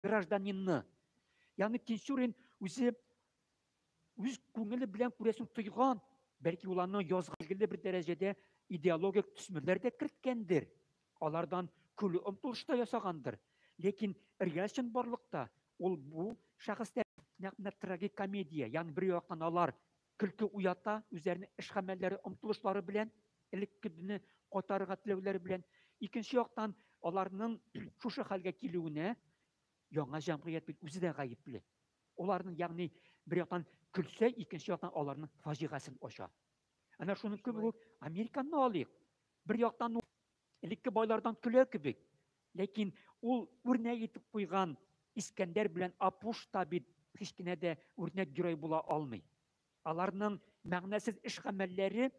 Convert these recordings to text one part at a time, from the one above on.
гражданинны. Яғни Тинчурин үзе үз күңеле белән күрәсең тойган, бәлки уларның язгы бер дәрәҗәдә идеологик төсмерләр дә керткәндер. Алардан күле омтылышта ясагандыр. Ләкин реаль барлыкта ул бу шәхестәр нәкъ трагикомедия, ягъни бер яктан алар көлке уята, үзләренең эш гамәлләре, омтылышлары белән, элеккедәне кайтарырга теләүләре белән, икенче яктан аларның шушы хәлгә килүенә яңа җәмгыять бит үзе дә гаепле. Оларның ягъни бер яктан көлсә, икенче яктан аларның фаҗигасын ача. Әнә шуның кебек Американы алыйк. Бер яктан элекке байлардан көлә кебек, ләкин ул үрнәк итеп куйган Искәндәр белән Апуш та бит һич кенә дә үрнәк герой була алмый. Аларның мәгънәсез эш гамәлләре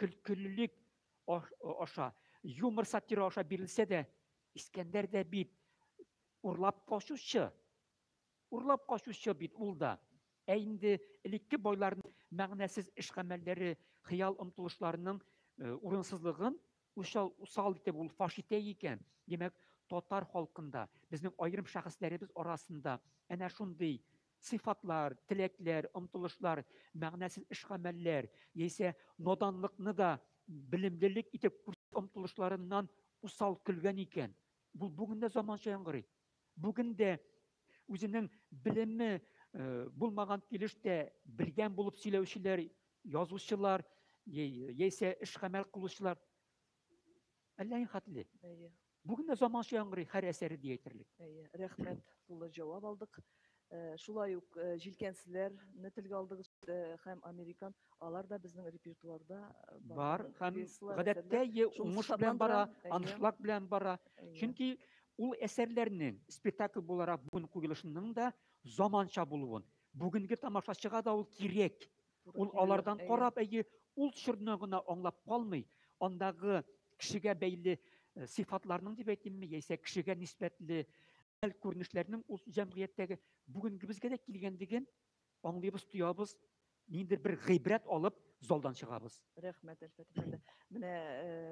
көлкелелек аша, юмор сатира аша бирелсә дә, Искәндәр дә бит урлап качучы бит ул да. Ә инде элекке байларның мәгънәсез эш гамәлләре, хыял омтылышларының урынсызлыгын усал итеп ул фаш итә икән. Демәк, татар халкында, безнең аерым шәхесләребез арасында әнә шундый сыйфатлар, теләкләр, омтылышлар, мәгънәсез эш гамәлләр, яисә наданлыкны да белемлелек итеп омтылышларыннан усал көлгән икән. Бу бүген дә заманча яңгырый. Бүген дә үзенең белеме булмаган килештә белгән булып сөйләүчеләр, язучылар, яисә эш гамәл кылучылар әллә ни хәтле. Бүген дә заманча яңгырый һәр әсәре диетерлек. Рәхмәт, тулы җавап алдык. Шулай ук җилкәнсезләрне телгә алдыгыз һәм Американ, алар да безнең репертуарда бар һәм гадәттә уңыш белән бара, анышлык белән бара. Чөнки ул әсәрләрнең спектакль буларак бүген куелышының да заманча булуын, бүгенге тамашачыга да ул кирәк. Ул алардан карап, ул төшерне генә аңлап калмый, андагы кешегә бәйле сыйфатларның дип әйтимме, яисә кешегә нисбәтле күренешләрнең ул җәмгыятьтәге бүгенге безгә дә килгәнлеген аңлыйбыз, тоябыз, ниндидер бер гыйбрәт алып залдан чыгабыз. Рәхмәт, Әлфәт әфәнде. Менә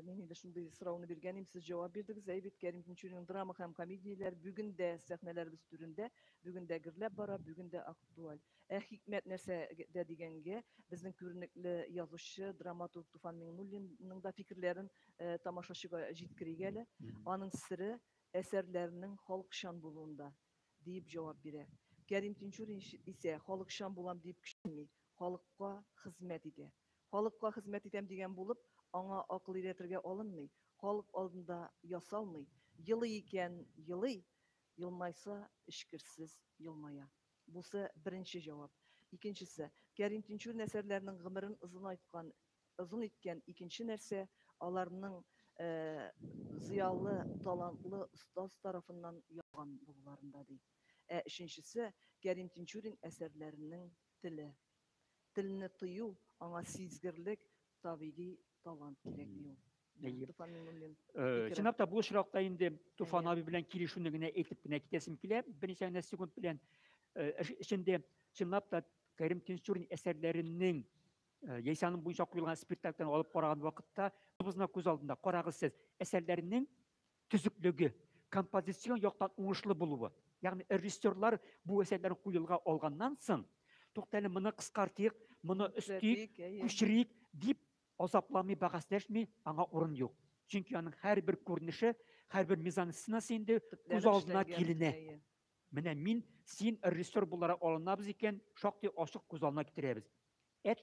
мин инде шундый сорауны биргәнем, сез җавап бирдегез. Әйбит, Кәрим Тинчуринның драма һәм комедияләр бүген дә сәхнәләребез түрендә, бүген дә гөрләп бара, бүген дә актуаль. Хикмәт нәрсәдә дигәнгә, безнең күренекле язучы, драматург Туфан Миңнуллинның да фикерләрен тамашачыга җиткерик әле. Аның сире әсәрләренең халыкчан булуында дип җавап бирә. Кәрим Тинчурин исә халыкчан булам дип кешнәми, халыкка хезмәт итә. Халыкка хезмәт итәм дигән булып, аңа акыл өйрәтергә алынмый, халык алдында ясалмый. Елый икән, елый, елмайса эшкерсез елмая. Бусы беренче җавап. Икенчесе, Кәрим Тинчурин әсәрләренең гомерен озын иткән икенче нәрсә, аларның зыялы, талантлы остаз тарафыннан яган булуларында ди. Өченчесе, Кәрим Тинчурин әсәрләренең теле. Телне тыю, аңа сизгерлек, табигый талант кирәк ди ул. Туфан Миңнуллин. Чынлап та бу очракта инде Туфан абый белән килешүне генә әйтеп кенә китәсем килә. Берничә генә секунд белән эчендә чынлап та Кәрим Тинчурин әсәрләренең яисәнең буенча куелган спектакльләрен алып караган вакытта безнең күз алдында карагыз сез әсәрләренең төзеклеге, композицион яктан уңышлы булуы. Ягъни режиссерлар бу әсәрләрне куелга алганнан соң, туктале моны кыскартыйк, моны өстик, күчерик дип азапламый, бәхәсләшми, аңа урын юк. Чөнки аның һәрбер күренеше, һәрбер мизансценасы инде күз алдына киленә. Менә мин, син режиссер буларак алынабыз икән, шактый ачык күз алдына китерәбез.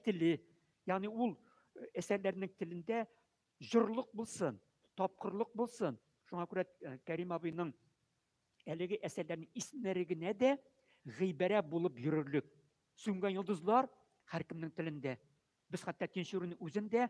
Теле, ягъни ул әсәрләрнең телендә җырлык булсын, тапкырлык булсын. Шуңа күрә Кәрим абыйның әлеге әсәрләрнең исемнәре генә дә гыйбарә булып йөрерлек. Сүнгән йолдызлар һәркемнең телендә. Без хәтта Тинчуринның үзендә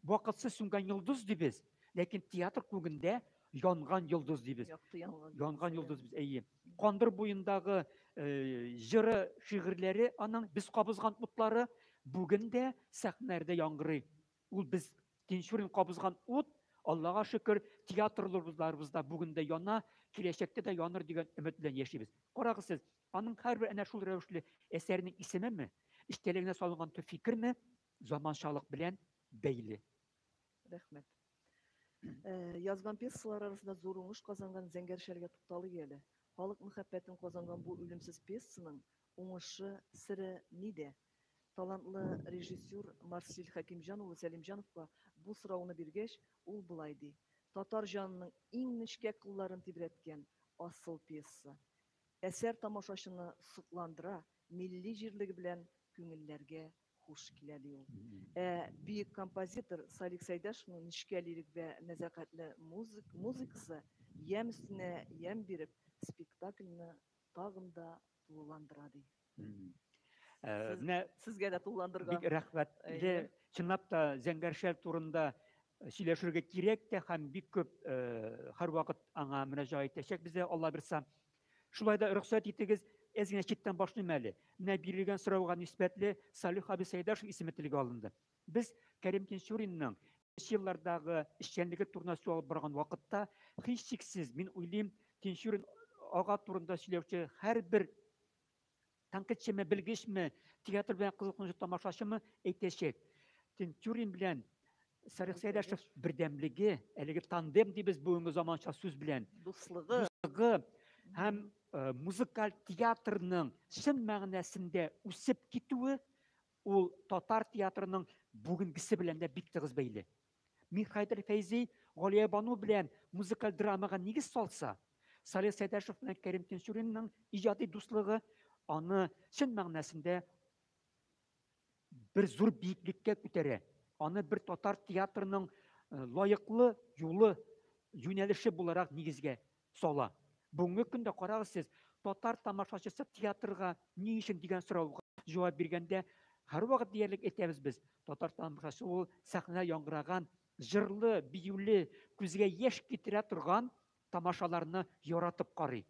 вакытсыз сүнгән йолдыз дибез, ләкин театр күгендә янган йолдыз дибез. Янган йолдыз без, әйе. Кандыр буендагы җыры, шигырьләре, аның без кабызган утлары бүген дә сәхнәләрдә яңгырый. Ул без Тинчурин кабызган ут, Аллага шөкер, театрларыбызда бүген дә яна, киләчәктә дә яныр дигән өмет белән яшибез. Карагыз сез, аның һәрбер әнә шул рәвешле әсәренең исеменме, иштәлегенә салынган фикерме заманчалык белән бәйле. Рәхмәт. Язган пьесалар арасында зур уңыш казанган Зәңгәр шәлгә тукталыйк әле. Халык мәхәббәтен казанган бу үлемсез пьесаның уңышы сире нидә? Талантлы режиссер Марсель Хакимҗан улы Сәлимҗановка бу сорауны биргәч, ул болай ди: Татар җанының иң нечкә кылларын тибрәткән асыл пьеса. Әсәр тамашачыны сокландыра, милли җирлеге белән күңелләргә хуш килә ди ул. Бөек композитор Салих Сәйдәшевнең нечкә лирик вә нәзакәтле музыкасы ям өстенә ям биреп, спектакльне тагын да тулыландыра ди. Сезгә дә тулыландырырга. Бик рәхмәтле. Чынлап та Зәңгәршәл турында сөйләшергә кирәк тә һәм бик күп һәрвакыт аңа мөрәҗәгать итәчәк безгә Алла бирсә. Шулай да рөхсәт итегез, әзгенә читтән башлыйм әле. Менә бирелгән сорауга нисбәтле Салих абый Сәйдәшев исеме телгә алынды. Без Кәрим Тинчуринның еллардагы эшчәнлеге турында сөйләп барган вакытта һичшиксез мин уйлыйм, Тинчурин ага турында сөйләүче һәрбер тәнкыйтьчеме, белгечме, театр белән кызыксынучы тамашачымы әйтәчәк. Тинчурин белән Салих Сәйдәшев бердәмлеге, әлеге тандем дибез бүгенге заманча сүз белән, дуслыгы һәм музыкаль театрның чын мәгънәсендә үсеп китүе ул татар театрының бүгенгесе белән дә бик тыгыз бәйле. Михайдар Фәйзи Галия Бану белән музыкаль драмага нигез салса, Салих Сәйдәшев белән Кәрим Тинчуринның иҗади дуслыгы аны чын мәгънәсендә бер зур биеклеккә күтәрә. Аны бер татар театрының лаеклы юлы, юнәлеше буларак нигезгә сала. Бүгенге көндә карагыз сез, татар тамашачысы театрга ни өчен дигән сорауга җавап биргәндә, һәрвакыт диярлек әйтәбез без. Татар тамашачысы ул сәхнә яңгыраган, җырлы, биюле, күзгә яшь китерә торган тамашаларны яратып карый.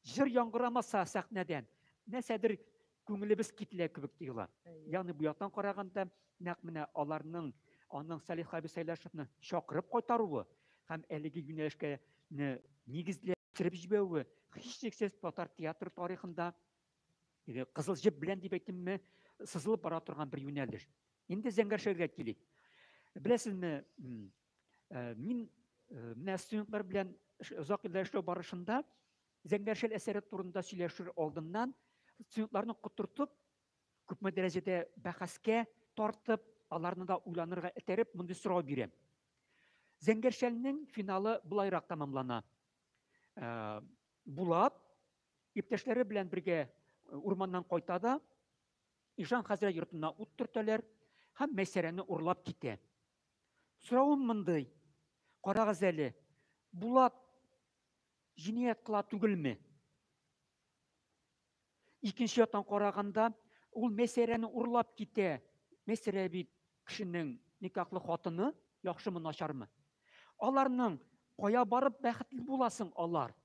Җыр яңгырамаса сәхнәдән, нәрсәдер күңелебез кителә кебек тоела. Ягъни бу яктан караганда, нәкъ менә аларның, аның Салих абый Сәйдәшевне чакырып кайтаруы һәм әлеге юнәлешкә нигезләп кире җибәүе һичшиксез татар театр тарихында кызыл җеп белән дип әйтимме, сызылып бара торган бер юнәлеш. Инде Зәңгәршәлгә килик. Беләсезме, мин менә студентлар белән озак еллар эшләү барышында Зәңгәршәл әсәре турында сөйләшер алдыннан студентларны котыртып, күпме дәрәҗәдә бәхәскә тартып, аларны да уйланырга этәреп, мондый сорау бирәм. Зәңгәршәлнең финалы булайрак тамамлана. Булат иптәшләре белән бергә урманнан кайта да, Ишан хәзрәт йортына ут төртәләр һәм Мәйсәрәне урлап китә. Сорауым мондый: карагыз әле, Булат җинаять кыла түгелме? Икенче яктан караганда, ул Мәйсәрәне урлап китә. Мәйсәрә бит кешенең никахлы хатыны, яхшымы, начармы? Аларның кая барып бәхетле буласың алар?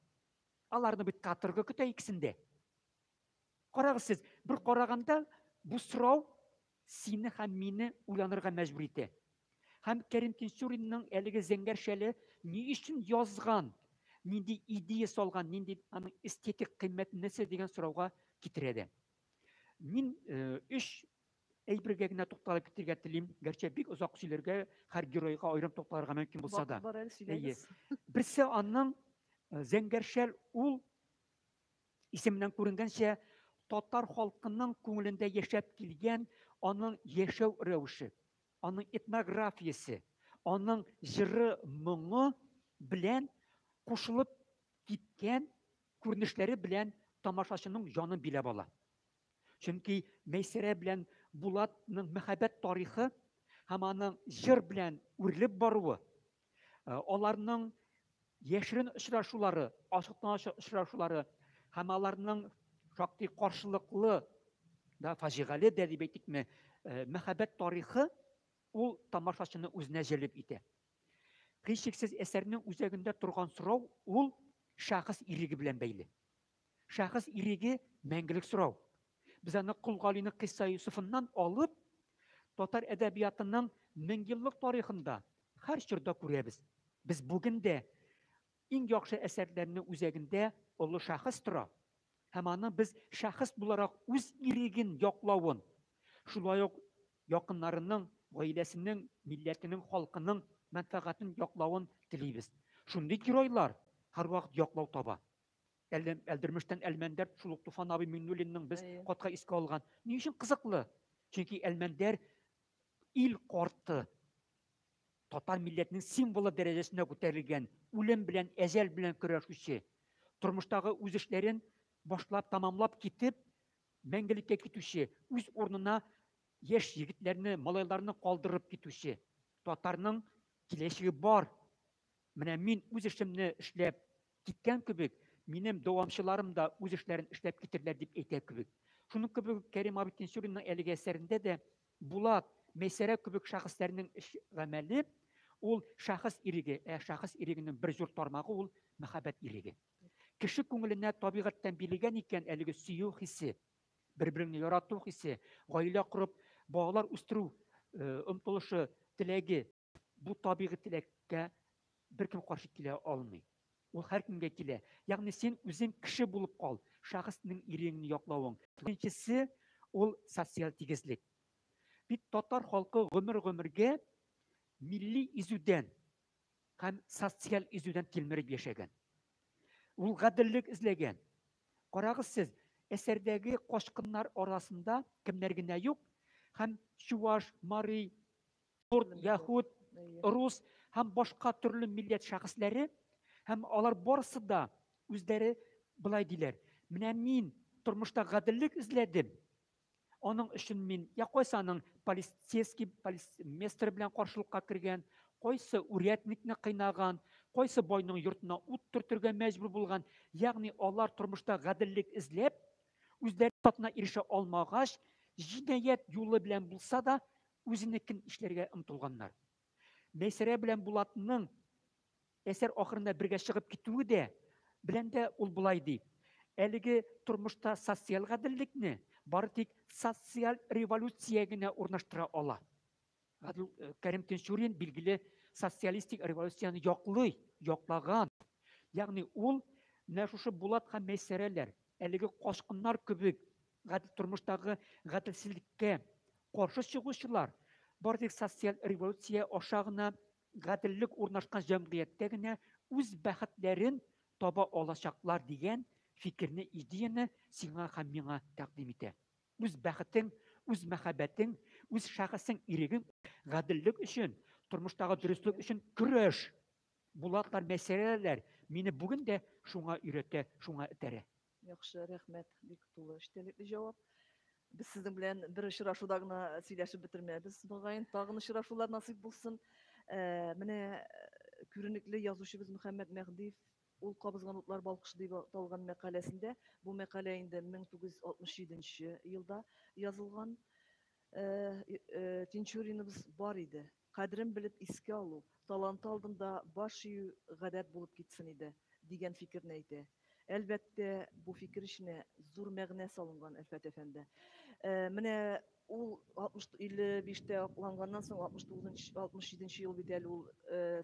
Аларны бит каторга көтә икесендә. Карагыз сез, бер караганда бу сорау сине һәм мине уйланырга мәҗбүр итә. Һәм Кәрим Тинчуринның әлеге Зәңгәршәле ни өчен язган, нинди идея салган, нинди аның эстетик кыйммәте нәрсә дигән сорауга китерә дә. Мин өч әйбергә генә тукталып китәргә телим, гәрчә бик озак сөйләргә, һәр геройга аерым тукталырга мөмкин булса да. Берсе аның Зәңгәршәл ул исеменнән күренгәнчә татар халкының күңелендә яшәп килгән аның яшәү рәвеше, аның этнографиясе, аның җыры, моңы белән кушылып киткән күренешләре белән тамашачының җанын биләп ала. Чөнки Мәйсәрә белән Булатның мәхәббәт тарихы һәм аның җыр белән үрелеп баруы, аларның яшерен очрашулары, ачыктан-ачык очрашулары һәм аларның шактый каршылыклы да фаҗигале дә дип әйтикме, мәхәббәт тарихы ул тамашачыны үзенә җәлеп итә. Һичшиксез әсәрнең үзәгендә торган сорау ул шәхес иреге белән бәйле. Шәхес иреге мәңгелек сорау. Без аны Кол Галиның Кыйса Юсуфыннан алып, татар әдәбиятының 1000 еллык тарихында һәр чорда күрәбез. Без бүген дә иң яхшы әсәрләрнең үзәгендә олы шәхес тора. Һәм аны без шәхес буларак үз иреген яклавын, шулай ук якыннарының, гаиләсенең, милләтенең, халкының мәнфәгатен яклавын телибез. Шундый геройлар һәрвакыт яклау таба. Әлдермештен Әлмәндәр Шулук Туфан абый Миннулинның без Әйе. катка искә алган. Ни өчен кызыклы? Чөнки Әлмәндәр ил карты, татар милләтенең символы дәрәҗәсенә күтәрелгән, үлем белән, әҗәл белән көрәшүче, тормыштагы үз эшләрен башлап, тамамлап китеп, мәңгелеккә китүче, үз урынына яшь егетләрне, малайларны калдырып китүче. Татарның киләчәге бар. Менә мин үз эшемне эшләп киткән кебек, минем дәвамчыларым да үз эшләрен эшләп китерләр дип әйтә кебек. Шуның кебек Кәрим абый Тинчуринның әлеге әсәрендә дә Булат, Мәйсәрә кебек шәхесләрнең эш гамәле ул шәхес иреге, шәхес ирегенең бер зур тармагы ул мәхәббәт иреге. Кеше күңеленә табигатьтән билгән икән әлеге сөю хисе, бер-берне ярату хисе, гаилә корып, балалар үстерү омтылышы, теләге, бу табигый теләккә беркем каршы килә алмый. Ул һәркемгә килә. Ягъни син үзең кеше булып кал, шәхеснең иреген яклавың. Икенчесе ул социаль тигезлек. Бит татар халкы гомер-гомергә милли изүдән һәм социаль изүдән тилмереп яшәгән. Ул гаделлек эзләгән. Карагыз сез, әсәрдәге кашкыннар арасында кемнәр генә юк, һәм чуваш, марий, турк, яһуд, рус һәм башка төрле милләт шәхесләре, һәм алар барысы да үзләре былай диләр. Менә мин тормышта гаделлек эзләдем. Аның өчен мин я кайсаның полицейский местер белән каршылыкка кергән, кайсы урядникны кыйнаган, кайсы байның йортына ут төртергә мәҗбүр булган. Ягъни алар тормышта гаделлек эзләп, үзләре татына ирешә алмагач, җинаять юлы белән булса да үзенекен эшләргә омтылганнар. Мәйсәрә белән Булатның әсәр ахырында бергә чыгып китүе дә белән дә ул булай ди. Әлеге тормышта социаль гаделлекне бары тик социаль революция генә урнаштыра ала. Кәрим Тинчурин билгеле социалистик революцияны яклый, яклаган. Ягъни ул менә шушы Булат һәм Мәйсәрәләр, әлеге кашкыннар кебек гадел тормыштагы гаделсезлеккә каршы чыгучылар, бары тик социаль революция аша гына гаделлек урнашкан җәмгыятьтә генә үз бәхетләрен таба алачаклар дигән фикерне, идеяны сиңа һәм миңа тәкъдим итә. Үз бәхетең, үз мәхәббәтең, үз шәхесең ирегең гаделлек өчен, тормыштагы дөрестлек өчен көрәш. Булатлар, Мәйсәрәләр мине бүген дә шуңа өйрәтә, шуңа этәрә. Яхшы, рәхмәт, бик тулы эчтәлекле җавап. Без сезнең белән бер очрашуда гына сөйләшеп бетермәбез. Мөгаен тагын очрашулар насыйп булсын. Менә күренекле язучыбыз Мөхәммәд Мәхдиев ул кабызган утлар балкышы дип аталган мәкаләсендә, бу мәкалә инде 1967 елда язылган. Тинчуриныбыз бар иде. Кадрын белеп искә алу, таланты алдында баш ию гадәт булып китсен иде дигән фикерне әйтә. Әлбәттә, бу фикер эченә зур мәгънә салынган, Әлфәт әфәнде. Менә ул 55-тә акланганнан соң 69-67 ел бит әле ул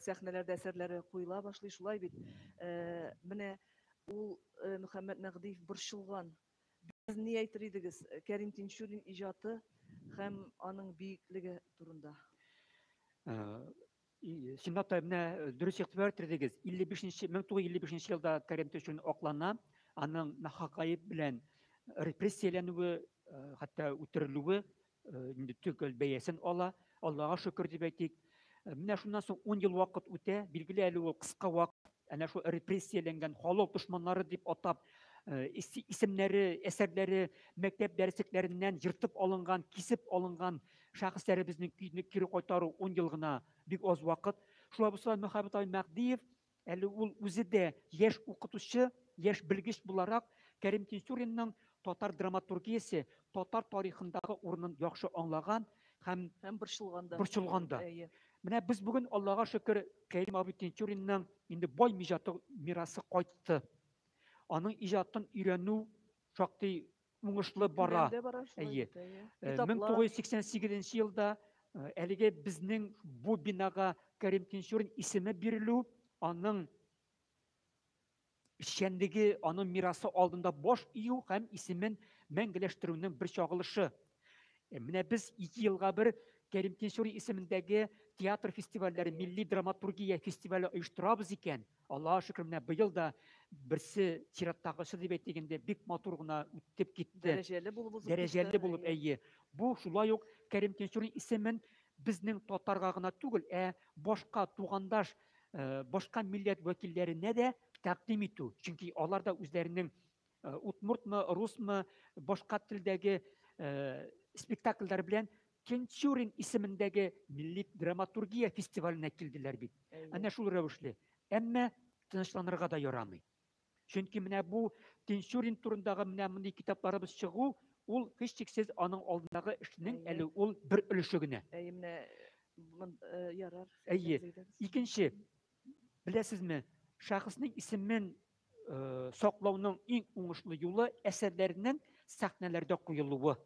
сәхнәләрдә әсәрләре куела башлый, шулай бит. Менә ул Мөхәммәд Мәхдиев борчылган. Без ни әйтер идегез Кәрим Тинчурин иҗаты һәм аның биеклеге турында? Синап та менә дөрес игътибар иттердегез. 1955 елда Кәрим Тинчурин аклана, аның нахакаеп белән репрессияләнүе, хәтта үтерелүе инде төгәл бәясен ала. Аллага шөкер дип әйтик. Менә шуннан соң 10 ел вакыт үтә, билгеле әле ул кыска вакыт, әнә шу репрессияләнгән халык дошманнары дип атап, исемнәре, әсәрләре мәктәп дәреслекләреннән йыртып алынган, кисеп алынган шәхесләребезнең көйне кире кайтару 10 ел гына бик аз вакыт. Шулай булса Мөхәммәд Мәхдиев әле ул үзе дә яшь укытучы, яшь белгеч буларак Кәрим Тинчуринның татар драматургиясе, татар тарихындагы урынын яхшы аңлаган һәм борчылганда. Менә без бүген Аллага шөкер Кәрим абый Тинчуринның инде бай мирасы кайтты. Аның иҗатын өйрәнү шактый уңышлы бара. 1988 елда әлеге безнең бу бинага Кәрим Тинчурин исеме бирелү, аның эшчәнлеге, аның мирасы алдында баш ию һәм исемен мәңгеләштерүнең бер чагылышы. Менә без 2 елга бер Kerim Tinşuri ismindeki tiyatro festivalleri, milli dramaturgiya festivali uyuşturabız iken, Allah'a şükür mine bıyıl da birisi çirattağışı dip ettiğinde bik maturguna üttip gitti. Dereceli bulup uzun Dereceli bulup eyi. Bu şulay yok Kerim Tinşuri ismin bizning totarga gına tugul, boşka tuğandaş, boşka millet vekillerine de takdim etu. Çünkü onlar da üzerinin Utmurt mu, Rus mu, boşka tildeki spektakller bilen Tinşurin ismindeki milli dramaturgiya festivaline kildiler bit. Ana şul rövüşli. Emme tınışlanırga da yoramay. Çünkü mine bu Tinşurin turundağı mine mini kitaplarımız çıgı, ol hiç çeksiz onun aldığındaki işinin eli ol bir ölüşügüne. Mine yarar. İkinci, bilesiz mi? Şahısının ismin soqlauның en oңышлы yolu eserlerinin sahnelerde koyuluğu.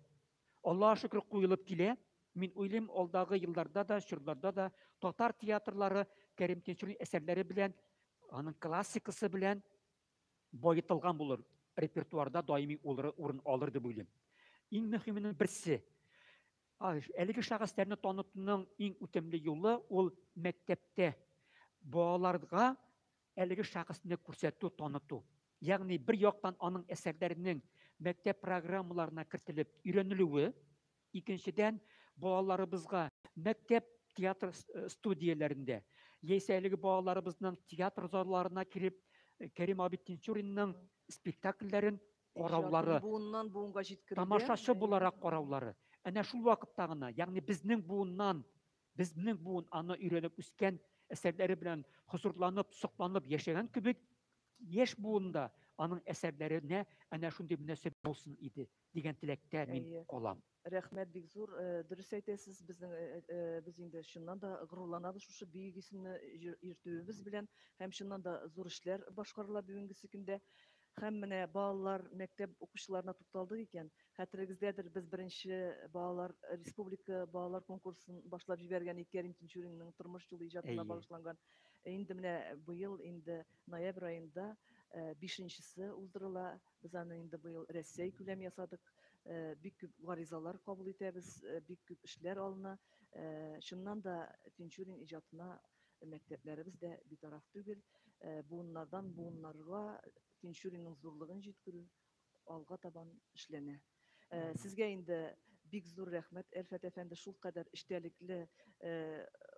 Allah'a şükür koyulup kile. Min oylayım alдағы yıllarda da, şurlarda da Tatar tiyatrları Kerim Tinşuri'nin eserleri bilen, onun klasikası bilen boyutulgan bulur. Repertuarda daimi orun alırdı bu ilim. En mühiminin birisi. Әлеге şahıslarını tanıtının en ötemli yolu ol mektepte bağlarga әлеге şahısını күрсәтү, tanıtу. Yani bir yoktan onun eserlerinin mektep programmalarına kırtılıp öğrenilüğü, ikinciden bağlarımızga mektep tiyatro studiyalarında, yesəйлigi bağlarımızın tiyatro zallarına kirip Kerim abi Tinşuri'nin spektakllerin koravları, tamaşaşı bularak koravları. Ana şul vakittagına, yani bizning buun ana öğrenip üsken eserleri bilen huzurlanıp, suqlanıp yaşayan kübük, yeş buunda anın eserlerine ana şunday münasebet olsun idi degan tilekte min qolam. Rəhmət big zor. Dürüst aytasiz, biz indi şundan da gururlanabız şu büyük isimni yürütübüz bilen, hem şundan da zor işler başkarıla bugünkü günde. Hem mine bağlar mektep okuşlarına tutaldık iken, hatırınızdadır biz birinci bağlar Respublika bağlar konkursun başlap jibergen Kerim Tinşuri'nin turmuş yolu icatına bağışlangan. Indi mine bu yıl indi noyabr ayında beşinchisi uzdırıla. Biz anı indi bu yıl ressey külem yasadık. Büyük küp varizalar kabul etebіз, büyük küp işler alına. Şundan da Tinşurin icatına mekteplerimiz de bir taraf tügül. Bunlardan bunlarga Tinşuri'nin zorluğunu jitkürü alga taban işlene. Sizge indi big zor rəhmət. Elfet efendi şul kadar iştelikli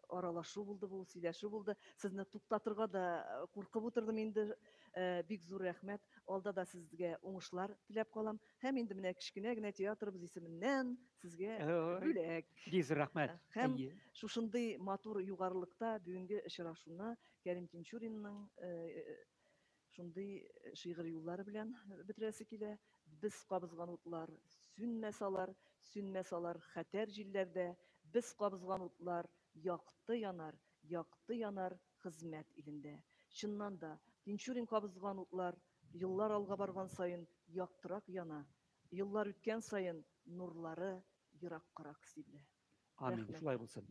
aralaşu buldu bu, sileşu buldu. Sizni tutatırga da korkup oturdum indi. Big zor rəhmət. Alda da sizge oңuşlar tilep kalam. Hem indi mine kichkine tiyatrımız isiminden sizge bülek. Big zor rəhmət. Hem şuşunday matur yugarılıkta bugünkü ışıraşuna Kerim Tinşuri'nin şunday şiir yolları bilen bitiresi kile. Biz qabızgan otlar sünmesalar xatar jillerde. Biz qabızgan otlar yaktı yanar hizmet ilinde. Şundan da Tinşurin qabızgan otlar yıllar alga bargan sayın yaktırak yana. Yıllar ütken sayın nurları yırak kırak sille. Amin. Şulay bulsun.